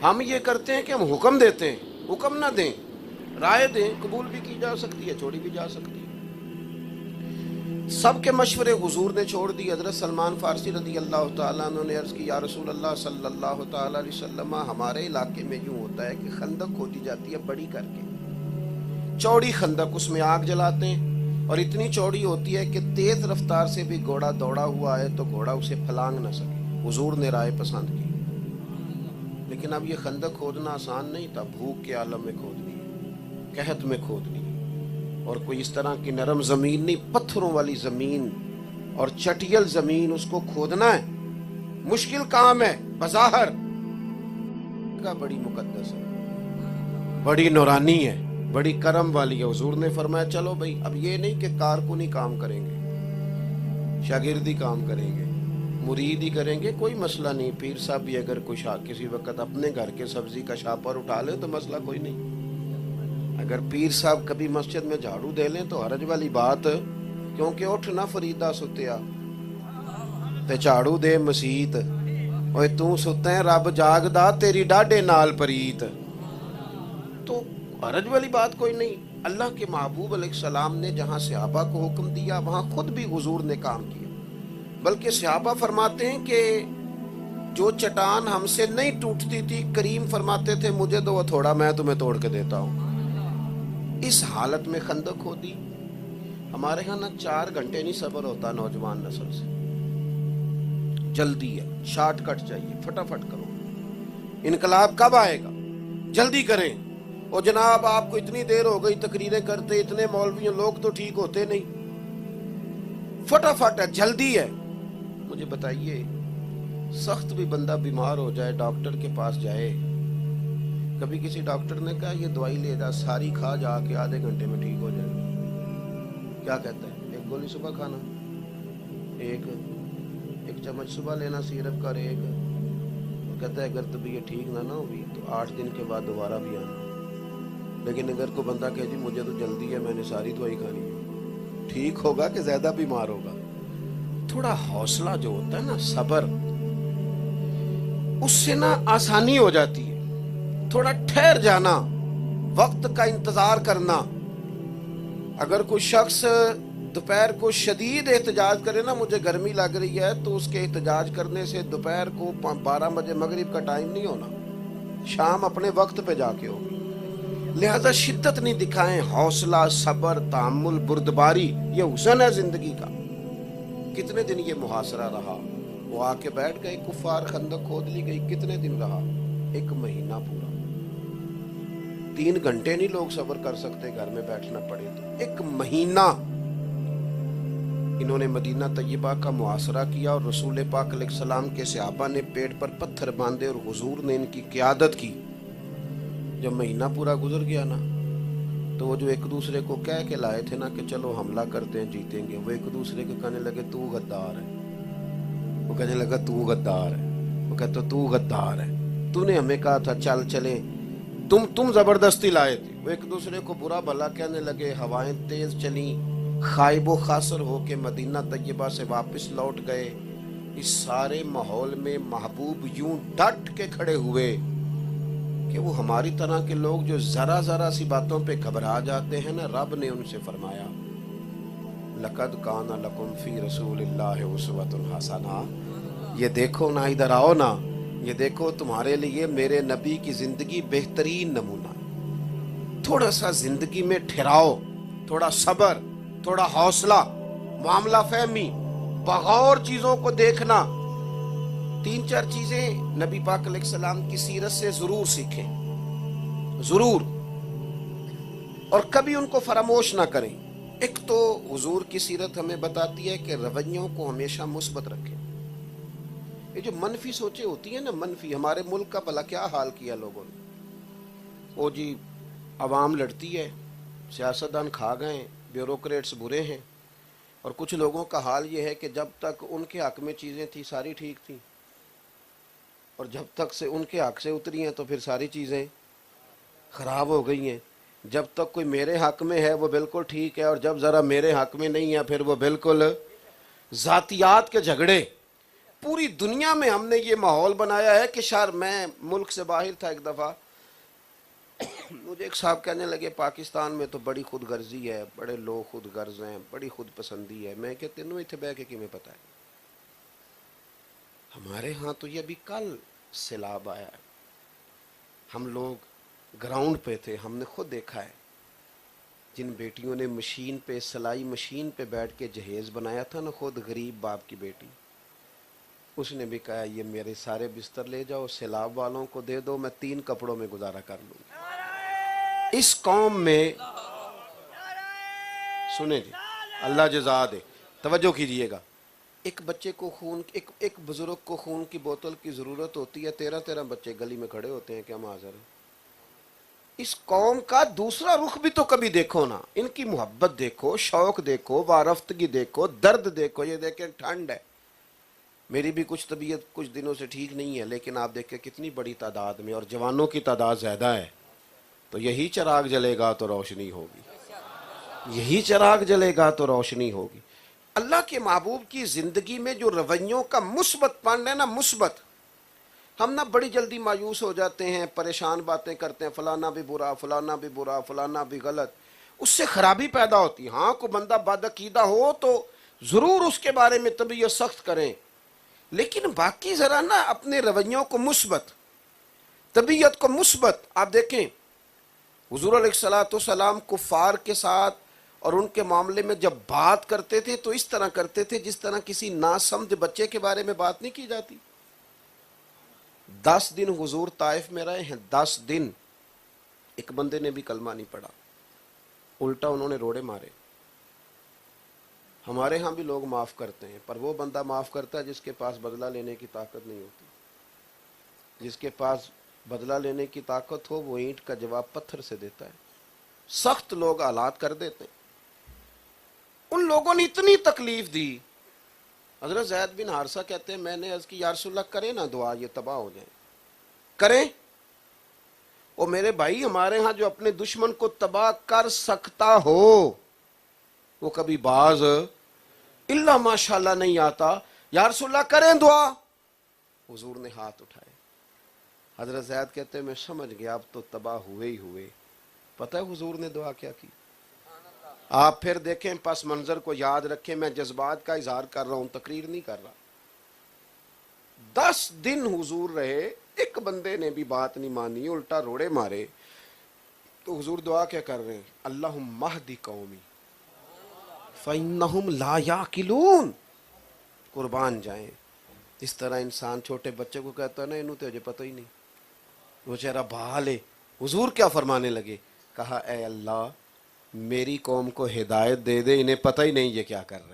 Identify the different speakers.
Speaker 1: ہم یہ کرتے ہیں کہ ہم حکم دیتے ہیں، حکم نہ دیں، رائے دیں، قبول بھی کی جا سکتی ہے، چھوڑی بھی جا سکتی ہے۔ سب کے مشورے حضور نے چھوڑ دی۔ حضرت سلمان فارسی رضی اللہ تعالیٰ عنہ نے عرض کی، یا رسول اللہ صلی اللہ تعالیٰ علیہ وسلم، ہمارے علاقے میں یوں ہوتا ہے کہ خندق کھودی جاتی ہے بڑی کر کے، چوڑی خندق، اس میں آگ جلاتے ہیں، اور اتنی چوڑی ہوتی ہے کہ تیز رفتار سے بھی گھوڑا دوڑا ہوا ہے تو گھوڑا اسے پھلانگ نہ سکے۔ حضور نے رائے پسند کی، لیکن اب یہ خندق کھودنا آسان نہیں تھا، بھوک کے عالم میں کھودنی ہے، قحط میں کھودنی ہے، اور کوئی اس طرح کی نرم زمین نہیں، پتھروں والی زمین اور چٹیل زمین، اس کو کھودنا ہے، مشکل کام ہے بظاہر، بڑی مقدس ہے، بڑی نورانی ہے، بڑی کرم والی ہے۔ حضور نے فرمایا چلو بھائی، اب یہ نہیں کہ کارکنی کام کریں گے، شاگردی کام کریں گے، مرید ہی کریں گے، کوئی مسئلہ نہیں، پیر صاحب بھی اگر کسی وقت اپنے گھر کے سبزی کا شاپر اٹھا لے تو مسئلہ کوئی نہیں، اگر پیر صاحب کبھی مسجد میں جھاڑو دے لیں تو حرج والی بات، کیونکہ اٹھ نہ فریدا ستیا تے جھاڑو دے مسیت، اوے تو ستے رب جاگدا تیری ڈاڈے نال پریت، تو حرج والی بات کوئی نہیں۔ اللہ کے محبوب علیہ السلام نے جہاں صحابہ کو حکم دیا وہاں خود بھی حضور نے کام کیا، بلکہ صحابہ فرماتے ہیں کہ جو چٹان ہم سے نہیں ٹوٹتی تھی، کریم فرماتے تھے مجھے دو تھوڑا، میں تمہیں توڑ کے دیتا ہوں۔ اس حالت میں خندق کھودی۔ ہمارے ہاں نہ 4 گھنٹے نہیں صبر ہوتا نوجوان نسل سے، جلدی ہے، شارٹ کٹ چاہیے، فٹافٹ کرو، انقلاب کب آئے گا، جلدی کریں۔ اور جناب آپ کو اتنی دیر ہو گئی تقریریں کرتے، اتنے مولوی لوگ تو ٹھیک ہوتے نہیں، فٹافٹ ہے، جلدی ہے۔ مجھے بتائیے، سخت بھی بندہ بیمار ہو جائے ڈاکٹر کے پاس جائے، کبھی کسی ڈاکٹر نے کہا یہ دوائی لے جا، ساری کھا جا کے آدھے گھنٹے میں ٹھیک ہو جائے، کیا کہتا ہے؟ ایک گولی صبح کھانا، ایک چمچ صبح لینا سیرپ کا، ایک وہ کہتا ہے اگر طبیعت ٹھیک نہ ہوئی تو 8 دن کے بعد دوبارہ بھی آنا۔ لیکن اگر کوئی بندہ کہے جی مجھے تو جلدی ہے، میں نے ساری دوائی کھانی ہے، ٹھیک ہوگا کہ زیادہ بیمار ہوگا؟ تھوڑا حوصلہ جو ہوتا ہے نا، صبر، اس سے نا آسانی ہو جاتی ہے، تھوڑا ٹھہر جانا، وقت کا انتظار کرنا۔ اگر کوئی شخص دوپہر کو شدید احتجاج کرے نا، مجھے گرمی لگ رہی ہے، تو اس کے احتجاج کرنے سے دوپہر کو 12 بجے مغرب کا ٹائم نہیں ہونا، شام اپنے وقت پہ جا کے ہوگی۔ لہذا شدت نہیں دکھائیں، حوصلہ، صبر، تحمل، بردباری، یہ حسن ہے زندگی کا۔ کتنے دن یہ محاصرہ رہا، وہ آ کے بیٹھ گئے، کفار، خندق کھود لی گئی، کتنے دن رہا؟ 1 مہینہ پورا۔ 3 گھنٹے نہیں لوگ صبر کر سکتے، گھر میں بیٹھنا پڑے تو 1 مہینہ انہوں نے مدینہ طیبہ کا محاصرہ کیا، اور رسول پاک علیہ السلام کے صحابہ نے پیٹ پر پتھر باندھے اور حضور نے ان کی قیادت کی۔ جب مہینہ پورا گزر گیا نا، تو وہ جو ایک دوسرے کو کہہ کے لائے تھے نا کہ چلو حملہ کرتے ہیں، جیتیں گے، وہ ایک دوسرے کو کہنے لگے تو غدار ہے، وہ کہنے لگا تو غدار ہے، وہ کہتا تو غدار ہے، تو نے ہمیں کہا تھا چل چلیں، تم زبردستی لائے تھے۔ وہ ایک دوسرے کو برا بھلا کہنے لگے، ہوائیں تیز چلیں، خائب و خاسر ہو کے مدینہ طیبہ سے واپس لوٹ گئے۔ اس سارے ماحول میں محبوب یوں ڈٹ کے کھڑے ہوئے کہ وہ ہماری طرح کے لوگ جو ذرا ذرا سی باتوں پہ گھبرا جاتے ہیں نا، رب نے ان سے فرمایا لَقَدْ كَانَ لَكُمْ فِي رَسُولِ اللَّهِ أُسْوَةٌ حَسَنَةٌ، یہ دیکھو نا، ادھر آؤ نا، یہ دیکھو تمہارے لیے میرے نبی کی زندگی بہترین نمونہ۔ تھوڑا سا زندگی میں ٹھہراؤ، تھوڑا صبر، تھوڑا حوصلہ، معاملہ فہمی، بغور چیزوں کو دیکھنا۔ 3-4 چیزیں نبی پاک علیہ السلام کی سیرت سے ضرور سیکھیں، ضرور، اور کبھی ان کو فراموش نہ کریں۔ ایک تو حضور کی سیرت ہمیں بتاتی ہے کہ رویوں کو ہمیشہ مثبت رکھیں۔ یہ جو منفی سوچیں ہوتی ہیں نا، منفی، ہمارے ملک کا بھلا کیا حال کیا لوگوں نے، وہ جی عوام لڑتی ہے، سیاستدان کھا گئے، بیوروکریٹس برے ہیں، اور کچھ لوگوں کا حال یہ ہے کہ جب تک ان کے حق میں چیزیں تھیں ساری ٹھیک تھیں، اور جب تک سے ان کے حق سے اتری ہیں تو پھر ساری چیزیں خراب ہو گئی ہیں۔ جب تک کوئی میرے حق میں ہے وہ بالکل ٹھیک ہے، اور جب ذرا میرے حق میں نہیں ہے پھر وہ بالکل ذاتیات کے جھگڑے، پوری دنیا میں ہم نے یہ ماحول بنایا ہے کہ شہر میں ملک سے باہر تھا ایک دفعہ، مجھے ایک صاحب کہنے لگے پاکستان میں تو بڑی خود غرضی ہے، بڑے لوگ خود غرض ہیں، بڑی خود پسندی ہے. میں کہ تینوں اتنے بہ کے میں پتا ہے، ہمارے ہاں تو یہ ابھی کل سیلاب آیا ہے. ہم لوگ گراؤنڈ پہ تھے، ہم نے خود دیکھا ہے جن بیٹیوں نے مشین پہ، سلائی مشین پہ بیٹھ کے جہیز بنایا تھا نا، خود غریب باپ کی بیٹی، اس نے بھی کہا یہ میرے سارے بستر لے جاؤ، سیلاب والوں کو دے دو، میں 3 کپڑوں میں گزارا کر لوں گی. اس قوم میں سنیں جی، اللہ جزا دے، توجہ کیجئے گا. ایک بچے کو خون، ایک بزرگ کو خون کی بوتل کی ضرورت ہوتی ہے، 13 بچے گلی میں کھڑے ہوتے ہیں کہ ہم حاضر ہیں. اس قوم کا دوسرا رخ بھی تو کبھی دیکھو نا، ان کی محبت دیکھو، شوق دیکھو، وارفتگی دیکھو، درد دیکھو. یہ دیکھیں ٹھنڈ ہے، میری بھی کچھ طبیعت کچھ دنوں سے ٹھیک نہیں ہے، لیکن آپ دیکھیں کتنی بڑی تعداد میں، اور جوانوں کی تعداد زیادہ ہے. تو یہی چراغ جلے گا تو روشنی ہوگی، یہی چراغ جلے گا تو روشنی ہوگی. اللہ کے محبوب کی زندگی میں جو رویوں کا مثبت پن ہے نا، مثبت، ہم نا بڑی جلدی مایوس ہو جاتے ہیں، پریشان باتیں کرتے ہیں، فلانا بھی برا، فلانا بھی برا، فلانا بھی غلط. اس سے خرابی پیدا ہوتی. ہاں کوئی بندہ بد عقیدہ ہو تو ضرور اس کے بارے میں طبیعت سخت کریں، لیکن باقی ذرا نا اپنے رویوں کو مثبت، طبیعت کو مثبت. آپ دیکھیں حضور علیہ الصلوۃ والسلام کفار کے ساتھ اور ان کے معاملے میں جب بات کرتے تھے تو اس طرح کرتے تھے جس طرح کسی ناسمجھ بچے کے بارے میں بات نہیں کی جاتی. 10 دن حضور طائف میں رہے ہیں، 10 دن ایک بندے نے بھی کلمہ نہیں پڑھا، الٹا انہوں نے روڑے مارے. ہمارے ہاں بھی لوگ معاف کرتے ہیں، پر وہ بندہ معاف کرتا ہے جس کے پاس بدلہ لینے کی طاقت نہیں ہوتی. جس کے پاس بدلہ لینے کی طاقت ہو وہ اینٹ کا جواب پتھر سے دیتا ہے. سخت لوگ حالات کر دیتے ہیں. ان لوگوں نے اتنی تکلیف دی. حضرت زید بن حارثہ کہتے ہیں میں نے عرض کی یا رسول اللہ کریں نا دعا، یہ تباہ ہو جائیں. کریں؟ اور میرے بھائی ہمارے ہاں جو اپنے دشمن کو تباہ کر سکتا ہو وہ کبھی باز الا ماشاءاللہ نہیں آتا. یا رسول اللہ کریں دعا. حضور نے ہاتھ اٹھائے. حضرت زید کہتے ہیں میں سمجھ گیا اب تو تباہ ہوئے ہی ہوئے. پتہ ہے حضور نے دعا کیا کی؟ آپ پھر دیکھیں، پس منظر کو یاد رکھیں، میں جذبات کا اظہار کر رہا ہوں، تقریر نہیں کر رہا. 10 دن حضور رہے، ایک بندے نے بھی بات نہیں مانی، الٹا روڑے مارے. تو حضور دعا کیا کر رہے ہیں؟ اللہم اہدی قومی فإنہم لا یعقلون. قربان جائیں. اس طرح انسان چھوٹے بچے کو کہتا ہے نا انہوں تو مجھے پتہ ہی نہیں، وہ چہرہ بہا لے. حضور کیا فرمانے لگے؟ کہا اے اللہ میری قوم کو ہدایت دے دے، انہیں پتہ ہی نہیں یہ کیا کر رہے ہیں.